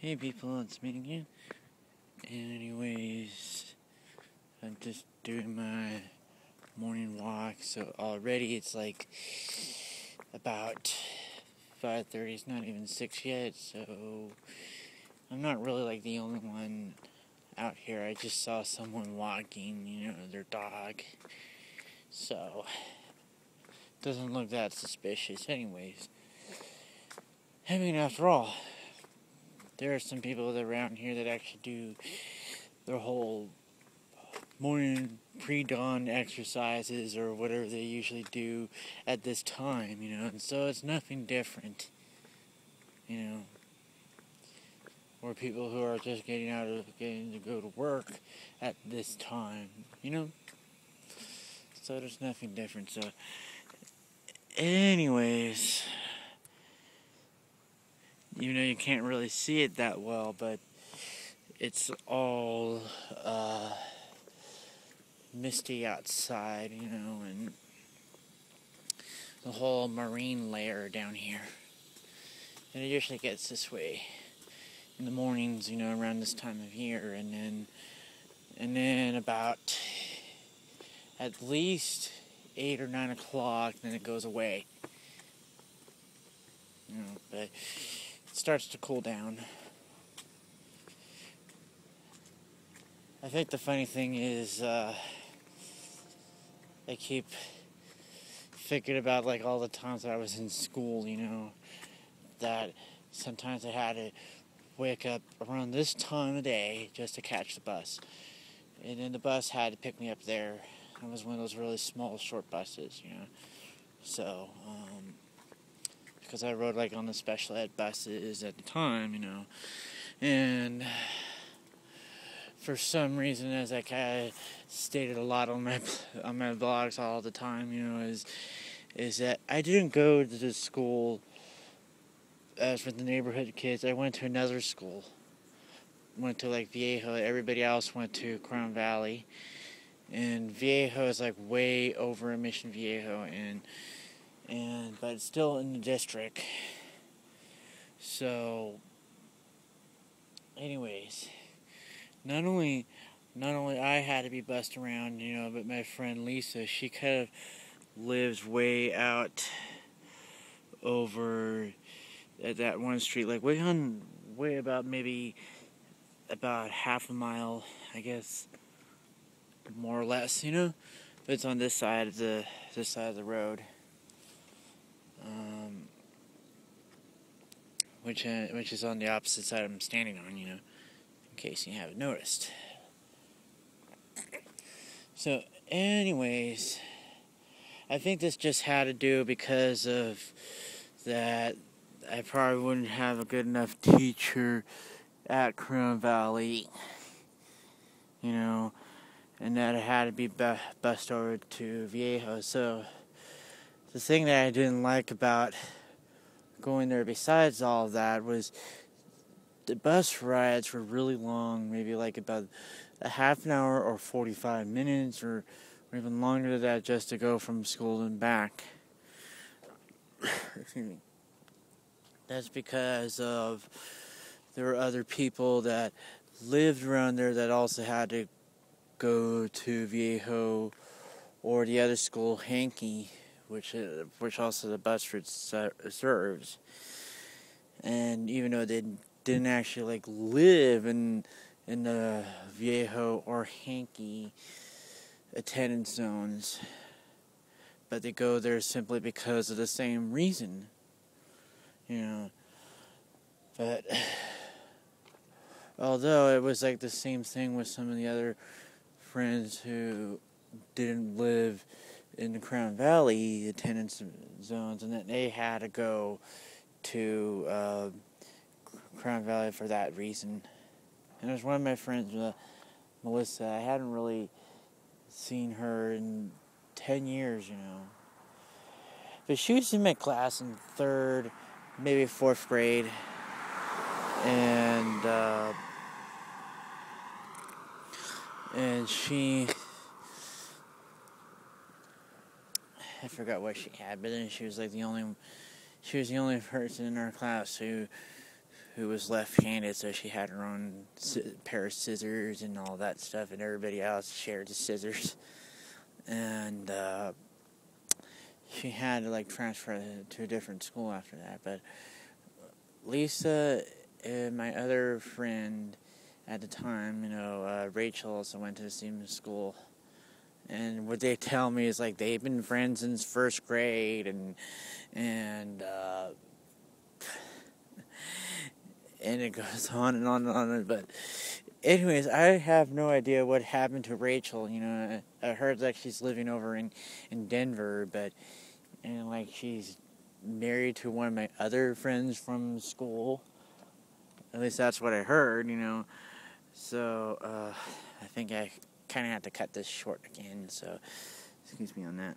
Hey people, it's me again. Anyways, I'm just doing my morning walk, so already it's like about 5:30, it's not even 6 yet, so I'm not really like the only one out here. I just saw someone walking, their dog, so doesn't look that suspicious anyways. I mean, after all, there are some people around here that actually do their whole morning pre-dawn exercises or whatever they usually do at this time, and so it's nothing different, or people who are just getting to go to work at this time, so there's nothing different. So anyways, you can't really see it that well, but it's all misty outside, and the whole marine layer down here. And it usually gets this way in the mornings, around this time of year, and then about at least 8 or 9 o'clock, then it goes away. But it starts to cool down. I think the funny thing is, I keep thinking about like all the times that I was in school, that sometimes I had to wake up around this time of day just to catch the bus. And then the bus had to pick me up there. It was one of those really small, short buses, So, because I rode like on the special ed buses at the time, and for some reason, as I kind of stated a lot on my blogs all the time, is that I didn't go to the school as for the neighborhood kids. I went to another school. Went to like Viejo. Everybody else went to Crown Valley, and Viejo is like way over in Mission Viejo, but it's still in the district. So, anyways, not only I had to be bussed around, but my friend Lisa, she kind of lives way out over at that one street, like way about maybe about half a mile, I guess, more or less, but it's on this side of the road, which is on the opposite side I'm standing on, in case you haven't noticed. So, anyways, I think this just had to do because of that I probably wouldn't have a good enough teacher at Crown Valley, and that it had to be bussed over to Viejo. So, the thing that I didn't like about going there besides all of that was the bus rides were really long, maybe like about a half an hour or 45 minutes or even longer than that just to go from school and back. Excuse me. That's because of there were other people that lived around there that also had to go to Viejo or the other school, Hankey, which also the bus route serves. And even though they didn't actually like live in the Viejo or Hankey attendance zones, but they go there simply because of the same reason, But although it was like the same thing with some of the other friends who didn't live in the Crown Valley attendance zones, and that they had to go to Crown Valley for that reason. And there's one of my friends, Melissa. I hadn't really seen her in 10 years, But she was in my class in 3rd, maybe 4th grade. And she, I forgot what she had, but then she was the only person in our class who was left-handed, so she had her own pair of scissors and all that stuff, and everybody else shared the scissors. And she had to like transfer to a different school after that. But Lisa and my other friend at the time, Rachel, also went to the same school. And what they tell me is like they've been friends since first grade, and it goes on and on and on. But anyways, I have no idea what happened to Rachel. I heard that she's living over in Denver, and like she's married to one of my other friends from school. At least that's what I heard. So I think I kind of have to cut this short again. So excuse me on that.